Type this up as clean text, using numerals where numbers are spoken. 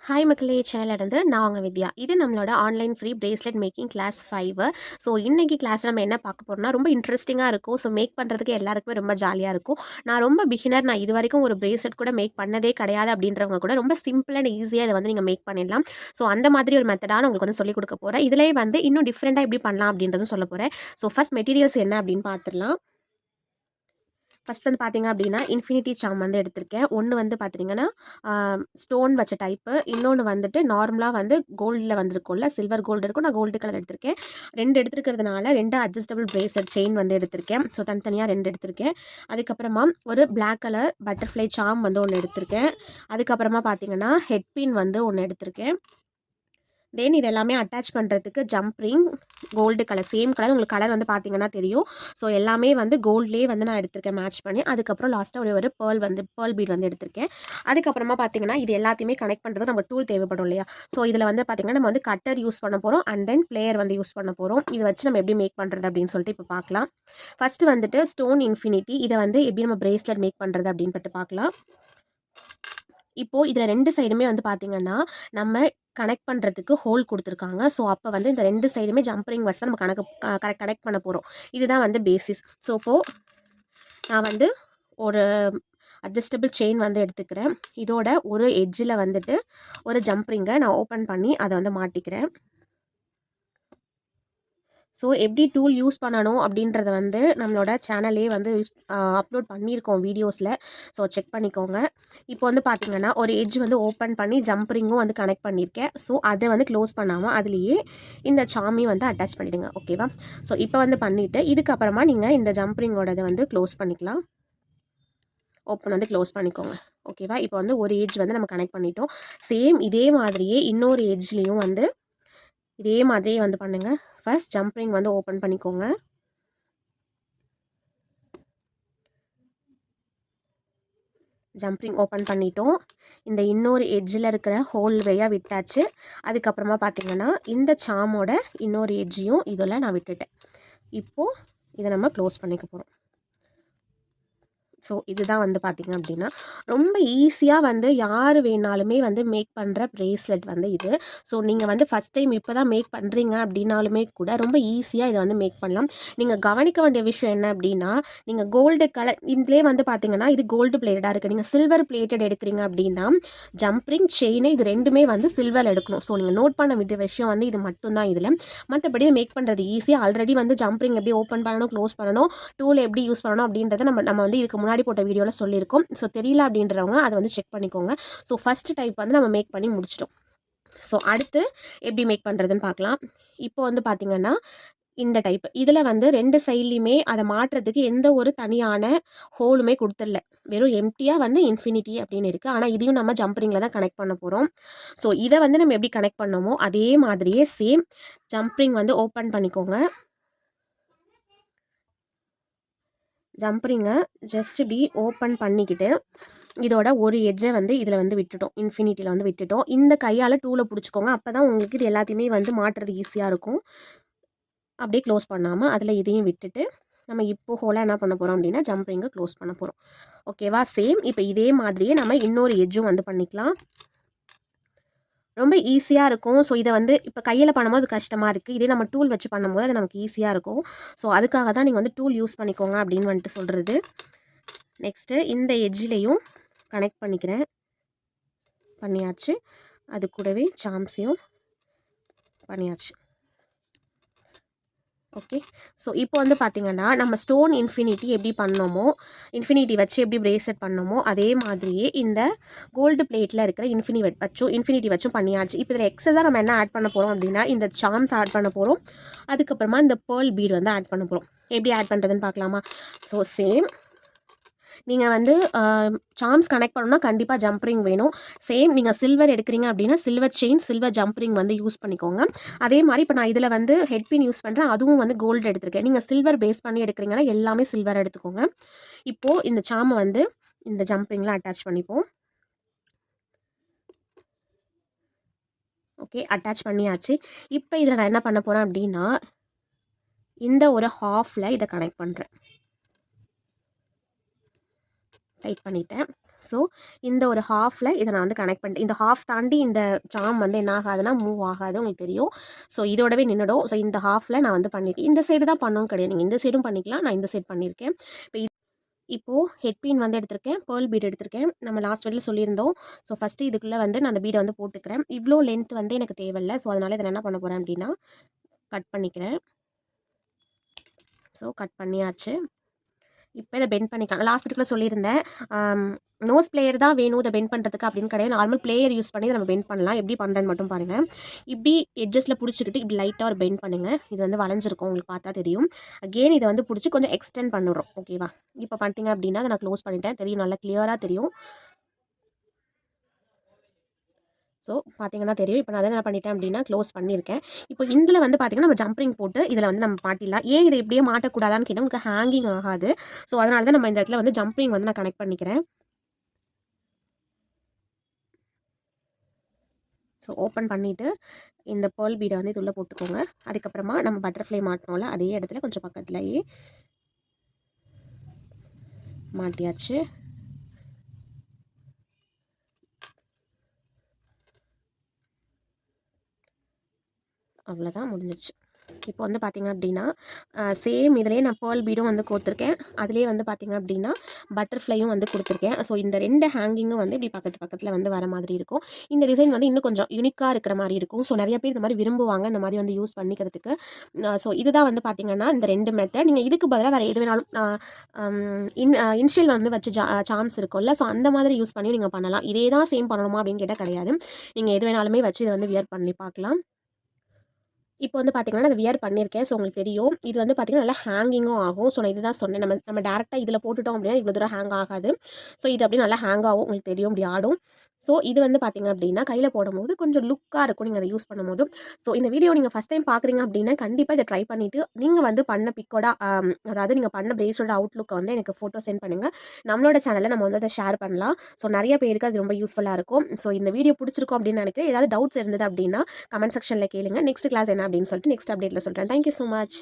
Hi மக்களே சேனலிருந்து நான் உங்கள் வித்யா. இது நம்மளோட online free bracelet making class 5. So இன்னைக்கு கிளாஸ் நம்ம என்ன பார்க்க போறோம்னா ரொம்ப இன்ட்ரெஸ்டிங்காக இருக்கும். ஸோ மேக் பண்ணுறதுக்கு எல்லாருக்குமே ரொம்ப ஜாலியாக இருக்கும். நான் ரொம்ப பிகினர், நான் இது வரைக்கும் ஒரு பிரேஸ்லெட் கூட மேக் பண்ணதே கிடையாது அப்படின்றவங்க கூட ரொம்ப சிம்பிள் அண்ட் ஈஸியாக இதை வந்து நீங்கள் மேக் பண்ணிடலாம். ஸோ அந்த மாதிரி ஒரு மெத்தடான உங்களுக்கு வந்து சொல்லிக் கொடுக்க போகிறேன். இதிலே வந்து இன்னும் டிஃப்ரெண்ட்டாக எப்படி பண்ணலாம் அப்படின்றதும் சொல்ல போகிறேன். ஸோ ஃபர்ஸ்ட் மெட்டீரியல்ஸ் என்ன அப்படின்னு பார்த்துடலாம். ஃபர்ஸ்ட் வந்து பார்த்தீங்க அப்படின்னா இன்ஃபினிட்டி சார்ம் வந்து எடுத்திருக்கேன். ஒன்று வந்து பார்த்தீங்கன்னா ஸ்டோன் வச்ச டைப்பு, இன்னொன்று வந்துட்டு நார்மலாக வந்து கோல்டில் வந்திருக்கும்ல, சில்வர் கோல்டு இருக்கும். நான் கோல்டு கலர் எடுத்திருக்கேன். 2 எடுத்துருக்கிறதுனால 2 அட்ஜஸ்டபிள் பிரேஸ்லெட் செயின் வந்து எடுத்திருக்கேன். ஸோ தனித்தனியாக 2 எடுத்திருக்கேன். அதுக்கப்புறமா ஒரு பிளாக் கலர் பட்டர்ஃப்ளை சார்ம் வந்து ஒன்று எடுத்திருக்கேன். அதுக்கப்புறமா பார்த்தீங்கன்னா ஹெட் பின் வந்து ஒன்று எடுத்திருக்கேன். தென் இது எல்லாமே அட்டாச் பண்ணுறதுக்கு jump ring gold colour, same colour, உங்களுக்கு கலர் வந்து பார்த்தீங்கன்னா தெரியும். ஸோ எல்லாமே வந்து கோல்ட்லேயே வந்து நான் எடுத்திருக்கேன் மேட்ச் பண்ணி. அதுக்கப்புறம் லாஸ்ட்டாக ஒரு பேர்ல் பீட் வந்து எடுத்திருக்கேன். அதுக்கப்புறமா பார்த்தீங்கன்னா இது எல்லாத்தையுமே கனெக்ட் பண்ணுறது நம்ம டூல் தேவைப்படும் இல்லையா. ஸோ இதில் வந்து பார்த்தீங்கன்னா நம்ம வந்து கட்டர் யூஸ் பண்ண போகிறோம் அண்ட் தென் பிளேயர் வந்து யூஸ் பண்ண போகிறோம். இதை வச்சு நம்ம எப்படி மேக் பண்ணுறது அப்படின்னு சொல்லிட்டு இப்போ பார்க்கலாம். ஃபஸ்ட்டு வந்துட்டு ஸ்டோன் இன்ஃபினிட்டி, இதை வந்து எப்படி நம்ம பிரேஸ்லெட் மேக் பண்ணுறது அப்படின்னு பார்க்கலாம். இப்போது இதில் 2 சைடுமே வந்து பார்த்தீங்கன்னா நம்ம கனெக்ட் பண்ணுறதுக்கு ஹோல் கொடுத்துருக்காங்க. ஸோ அப்போ வந்து இந்த 2 சைடுமே ஜம்ப்ரிங் வச்சு தான் நம்ம கனெக்ட் பண்ண போகிறோம். இதுதான் வந்து பேசிஸ். ஸோ இப்போது நான் வந்து ஒரு அட்ஜஸ்டபிள் செயின் வந்து எடுத்துக்கிறேன். இதோட ஒரு எட்ஜில் வந்துட்டு ஒரு ஜம்ப்ரிங்கை நான் ஓப்பன் பண்ணி அதை வந்து மாட்டிக்கிறேன். ஸோ எப்படி டூல் யூஸ் பண்ணணும் அப்படின்றத வந்து நம்மளோட சேனல்லே வந்து அப்லோட் பண்ணியிருக்கோம் வீடியோஸில். ஸோ செக் பண்ணிக்கோங்க. இப்போ வந்து பார்த்திங்கன்னா ஒரு எட்ஜ் வந்து ஓப்பன் பண்ணி ஜம்ப்ரிங்கும் வந்து கனெக்ட் பண்ணியிருக்கேன். ஸோ அதை வந்து க்ளோஸ் பண்ணாமல் அதுலேயே இந்த சாமி வந்து அட்டாச் பண்ணிவிடுங்க. ஓகேவா? ஸோ இப்போ வந்து பண்ணிவிட்டு இதுக்கப்புறமா நீங்கள் இந்த ஜம்ப்ரிங்கோடதை வந்து க்ளோஸ் பண்ணிக்கலாம். ஓப்பன் வந்து க்ளோஸ் பண்ணிக்கோங்க. ஓகேவா? இப்போ வந்து ஒரு எட்ஜ் வந்து நம்ம கனெக்ட் பண்ணிட்டோம். சேம் இதே மாதிரியே இன்னொரு எட்ஜ்லேயும் வந்து இதே மாதிரியே வந்து பண்ணுங்கள். ஃபர்ஸ்ட் ஜம்ப்ரிங் வந்து ஓப்பன் பண்ணிக்கோங்க. ஜம்ப்ரிங் ஓப்பன் பண்ணிட்டோம். இந்த இன்னொரு எட்ஜில் இருக்கிற ஹோல் வழியாக விட்டாச்சு. அதுக்கப்புறமா பார்த்தீங்கன்னா இந்த சாமோட இன்னொரு எட்ஜையும் இதில் நான் விட்டுட்டேன். இப்போது இதை நம்ம க்ளோஸ் பண்ணிக்க போகிறோம். ஸோ இதுதான் வந்து பார்த்திங்க அப்படின்னா ரொம்ப ஈஸியாக வந்து யார் வேணாலுமே வந்து மேக் பண்ணுற பிரேஸ்லெட் வந்து இது. ஸோ நீங்கள் வந்து ஃபஸ்ட் டைம் இப்போ தான் மேக் பண்ணுறீங்க அப்படின்னாலுமே கூட ரொம்ப ஈஸியாக இதை வந்து மேக் பண்ணலாம். நீங்கள் கவனிக்க வேண்டிய விஷயம் என்ன அப்படின்னா, நீங்கள் கோல்டு கலர் இதுலேயே வந்து பார்த்திங்கன்னா இது கோல்டு பிளேட்டடாக இருக்குது. நீங்கள் சில்வர் பிளேட்டட் எடுக்கிறீங்க அப்படின்னா ஜம்ப்ரிங் செயின் இது ரெண்டுமே வந்து சில்வர் எடுக்கணும். ஸோ நீங்கள் நோட் பண்ண வேண்டிய விஷயம் வந்து இது மட்டும்தான் இதில். மற்றபடி மேக் பண்ணுறது ஈஸியாக. ஆல்ரெடி வந்து ஜம்ப்ரிங் எப்படி ஓப்பன் பண்ணணும், க்ளோஸ் பண்ணணும், டூல் எப்படி யூஸ் பண்ணணும் அப்படின்றத நம்ம வந்து இதுக்கு முன்னாடி போட்ட வீடியோவில் சொல்லியிருக்கோம். ஸோ தெரியல அப்படின்றவங்க அதை வந்து செக் பண்ணிக்கோங்க. ஸோ ஃபஸ்ட் டைப் வந்து நம்ம மேக் பண்ணி முடிச்சிட்டோம். ஸோ அடுத்து எப்படி மேக் பண்ணுறதுன்னு பார்க்கலாம். இப்போ வந்து பார்த்திங்கன்னா இந்த டைப் இதில் வந்து 2 சைட்லேயுமே அதை மாட்டுறதுக்கு எந்த ஒரு தனியான ஹோலுமே கொடுத்துடல. வெறும் எம்டியாக வந்து இன்ஃபினிட்டி அப்படின்னு இருக்குது. ஆனால் இதையும் நம்ம ஜம்ப்ரிங்கில் தான் கனெக்ட் பண்ண போகிறோம். ஸோ இதை வந்து நம்ம எப்படி கனெக்ட் பண்ணோமோ அதே மாதிரியே சேம் ஜம்ப்ரிங் வந்து ஓப்பன் பண்ணிக்கோங்க. ஜம்ப்ரிங்கை ஜஸ்ட் இப்படி ஓப்பன் பண்ணிக்கிட்டு இதோட ஒரு எட்ஜை வந்து இதில் வந்து விட்டுட்டோம், இன்ஃபினிட்டியில் வந்து விட்டுட்டோம். இந்த கையால் டூலை பிடிச்சிக்கோங்க. அப்போ தான் உங்களுக்கு இது எல்லாத்தையுமே வந்து மாட்டுறது ஈஸியாக இருக்கும். அப்படியே க்ளோஸ் பண்ணாமல் அதில் இதையும் விட்டுட்டு நம்ம இப்போ ஹோலாக என்ன பண்ண போகிறோம் அப்படின்னா ஜம்ப்ரிங்கை க்ளோஸ் பண்ண போகிறோம். ஓகேவா? சேம் இப்போ இதே மாதிரியே நம்ம இன்னொரு எட்ஜும் வந்து பண்ணிக்கலாம். ரொம்ப ஈஸியாக இருக்கும். ஸோ இதை வந்து இப்போ கையில் பண்ணும்போது கஷ்டமாக இருக்குது. இதே நம்ம டூல் வச்சு பண்ணும்போது அது நமக்கு ஈஸியாக இருக்கும். ஸோ அதுக்காக தான் நீங்கள் வந்து டூல் யூஸ் பண்ணிக்கோங்க அப்படின்னு வந்துட்டு சொல்கிறது. நெக்ஸ்ட்டு இந்த எட்ஜிலையும் கனெக்ட் பண்ணிக்கிறேன். பண்ணியாச்சு. அது கூடவே சாம்ஸையும் பண்ணியாச்சு. ஓகே. ஸோ இப்போ வந்து பார்த்திங்கன்னா நம்ம ஸ்டோன் இன்ஃபினிட்டி எப்படி பண்ணோமோ, இன்ஃபினிட்டி வச்சு எப்படி பிரேஸ்லெட் பண்ணோமோ அதே மாதிரியே இந்த கோல்டு பிளேட்டில் இருக்கிற இன்ஃபினிட்டி வச்சும் பண்ணியாச்சு. இப்போ இதில் எக்ஸஸாக நம்ம என்ன ஆட் பண்ண போகிறோம் அப்படின்னா இந்த சாம்ஸ் ஆட் பண்ண போகிறோம். அதுக்கப்புறமா இந்த பேர்ல் பீட் வந்து ஆட் பண்ண போகிறோம். எப்படி ஆட் பண்ணுறதுன்னு பார்க்கலாமா? ஸோ சேம் நீங்கள் வந்து சார்ம்ஸ் கனெக்ட் பண்ணணும்னா கண்டிப்பாக ஜம்ப்ரிங் வேணும். சேம் நீங்கள் சில்வர் எடுக்கிறீங்க அப்படின்னா சில்வர் செயின், சில்வர் ஜம்ப்ரிங் வந்து யூஸ் பண்ணிக்கோங்க. அதே மாதிரி இப்போ நான் இதில் வந்து ஹெட் பின் யூஸ் பண்ணுறேன். அதுவும் வந்து கோல்டு எடுத்திருக்கேன். நீங்கள் சில்வர் பேஸ் பண்ணி எடுக்கிறீங்கன்னா எல்லாமே சில்வர் எடுத்துக்கோங்க. இப்போது இந்த சாமை வந்து இந்த ஜம்ப்ரிங்கில் அட்டாச் பண்ணிப்போம். ஓகே, அட்டாச் பண்ணியாச்சு. இப்போ இதில் நான் என்ன பண்ண போகிறேன் அப்படின்னா இந்த ஒரு ஹாஃபில் இதை கனெக்ட் பண்ணுறேன். டைட் பண்ணிட்டேன். ஸோ இந்த ஒரு ஹாஃபில் இதை நான் வந்து கனெக்ட் பண்ணிட்டேன். இந்த ஹாஃப் தாண்டி இந்த சார்ம் வந்து என்ன ஆகாதுன்னா மூவ் ஆகாது, உங்களுக்கு தெரியும். ஸோ இதோடவே நின்றுடும். ஸோ இந்த ஹாஃபில் நான் வந்து பண்ணியிருக்கேன். இந்த சைடு தான் பண்ணணும் கிடையாது, நீங்கள் இந்த சைடும் பண்ணிக்கலாம். நான் இந்த சைடு பண்ணியிருக்கேன். இப்போது ஹெட் பின் வந்து எடுத்திருக்கேன், பேர்ல் பீட் எடுத்திருக்கேன். நம்ம லாஸ்ட் வீடியோவில் சொல்லியிருந்தோம். ஸோ ஃபஸ்ட்டு இதுக்குள்ளே வந்து நான் அந்த பீடை வந்து போட்டுக்கிறேன். இவ்வளோ லென்த் வந்து எனக்கு தேவையில்லை. ஸோ அதனால் இதை என்ன பண்ண போகிறேன் அப்படின்னா கட் பண்ணிக்கிறேன். ஸோ கட் பண்ணியாச்சு. இப்போ இதை பெண்ட் பண்ணிக்கலாம். லாஸ்ட் வீடியோவில் சொல்லியிருந்தேன், நோஸ் பிளேயர் தான் வேணும் இதை பெண்ட் பண்ணுறதுக்கு அப்படின்னு கிடையாது. நார்மல் பிளேயர் யூஸ் பண்ணி இதை நம்ம பெண்ட் பண்ணலாம். எப்படி பண்ணுறேன்னு மட்டும் பாருங்கள். இப்படி எட்ஜஸில் பிடிச்சிக்கிட்டு இப்படி லைட்டாக ஒரு பெண்ட் பண்ணுங்கள். இது வந்து வளைஞ்சிருக்கும், உங்களுக்கு பார்த்தா தெரியும். அகெயின் இதை வந்து பிடிச்சி கொஞ்சம் எக்ஸ்டெண்ட் பண்ணுறோம். ஓகேவா? இப்போ பண்ணிட்டீங்க அப்படின்னா அதை நான் க்ளோஸ் பண்ணிட்டேன். தெரியும், நல்லா கிளியராக தெரியும். ஸோ பார்த்தீங்கன்னா தெரியும். இப்போ நான் அதை என்ன பண்ணிட்டேன் அப்படின்னா க்ளோஸ் பண்ணியிருக்கேன். இப்போ இதில் வந்து பார்த்தீங்கன்னா நம்ம ஜம்ப்ரிங் போட்டு இதில் வந்து நம்ம மாட்டிடலாம். ஏன் இதை இப்படியே மாட்டக்கூடாதான்னு கேட்டால் உங்களுக்கு ஹேங்கிங் ஆகாது. ஸோ அதனால தான் நம்ம இந்த இடத்துல வந்து ஜம்ப்ரிங் வந்து நான் கனெக்ட் பண்ணிக்கிறேன். ஸோ ஓப்பன் பண்ணிவிட்டு இந்த பேர்ல் பீடை வந்து இது உள்ளே போட்டுக்கோங்க. அதுக்கப்புறமா நம்ம பட்டர்ஃப்ளை மாட்டினோம்ல அதே இடத்துல கொஞ்சம் பக்கத்துலேயே மாட்டியாச்சு. அவ்வளோதான், முடிஞ்சிச்சு. இப்போ வந்து பார்த்திங்க அப்படின்னா சேம் இதிலே நான் பேர்ல் பீடும் வந்து கோர்த்துருக்கேன். அதிலே வந்து பார்த்திங்க அப்படின்னா பட்டர்ஃப்ளையும் வந்து கொடுத்துருக்கேன். ஸோ இந்த 2 ஹேங்கிங்கும் வந்து இப்படி பக்கத்தில் வந்து வர மாதிரி இருக்கும். இந்த டிசைன் வந்து இன்னும் கொஞ்சம் யூனிக்காக இருக்கிற மாதிரி இருக்கும். ஸோ நிறைய பேர் இந்த மாதிரி விரும்புவாங்க, இந்த மாதிரி வந்து யூஸ் பண்ணிக்கிறதுக்கு. ஸோ இதுதான் வந்து பார்த்திங்கன்னா இந்த 2 மெத்தட். நீங்கள் இதுக்கு பதிலாக வேறு எது வேணாலும் இன்ஷியல் வந்து வச்சு சார்ம்ஸ் இருக்கும்ல, ஸோ அந்த மாதிரி யூஸ் பண்ணி நீங்கள் பண்ணலாம். இதே தான் சேம் பண்ணணுமா அப்படின்னு கேட்டால் கிடையாது. நீங்கள் எது வேணாலுமே வச்சு இதை வந்து வியர் பண்ணி பார்க்கலாம். இப்போ வந்து பார்த்தீங்கன்னா, நான் வியர் பண்ணியிருக்கேன். ஸோ உங்களுக்கு தெரியும். இது வந்து பார்த்தீங்கன்னா, நல்லா ஹேங்கிங்கும் ஆகும். ஸோ நான் இதுதான் சொன்னேன். நம்ம டேரெக்ட்டா இதில் போட்டுட்டோம் அப்படின்னா, இவ்வளோ தூரம் ஹேங் ஆகாது. ஸோ இது அப்படியே நல்லா ஹேங் ஆகும். உங்களுக்கு தெரியும், இப்படி ஆடும். ஸோ இது வந்து பார்த்தீங்க அப்படின்னா, கையில் போடும்போது கொஞ்சம் லுக்காக இருக்கும் நீங்கள் அதை யூஸ் பண்ணும்போது. ஸோ இந்த வீடியோ நீங்கள் ஃபஸ்ட் டைம் பார்க்குறீங்க அப்படின்னா, கண்டிப்பாக இதை ட்ரை பண்ணிவிட்டு நீங்கள் வந்து பண்ண பிக்கோட அதாவது நீங்கள் பண்ண பிரேஸோட அவுட்லுக்கை வந்து எனக்கு ஃபோட்டோ சென்ட் பண்ணுங்கள். நம்மளோட சேனலில் நம்ம வந்து அதை ஷேர் பண்ணலாம். ஸோ நிறைய பேருக்கு அது ரொம்ப யூஸ்ஃபுல்லாக இருக்கும். ஸோ இந்த வீடியோ பிடிச்சிருக்கும் அப்படின்னு நினைக்கிறேன். ஏதாவது டவுட்ஸ் இருந்தது அப்படின்னா கமெண்ட் செக்ஷனில் கேளுங்க. நெக்ஸ்ட் கிளாஸ் என்ன அப்படின்னு சொல்லிட்டு நெக்ஸ்ட் அப்டேட்டில் சொல்கிறேன். Thank you so much.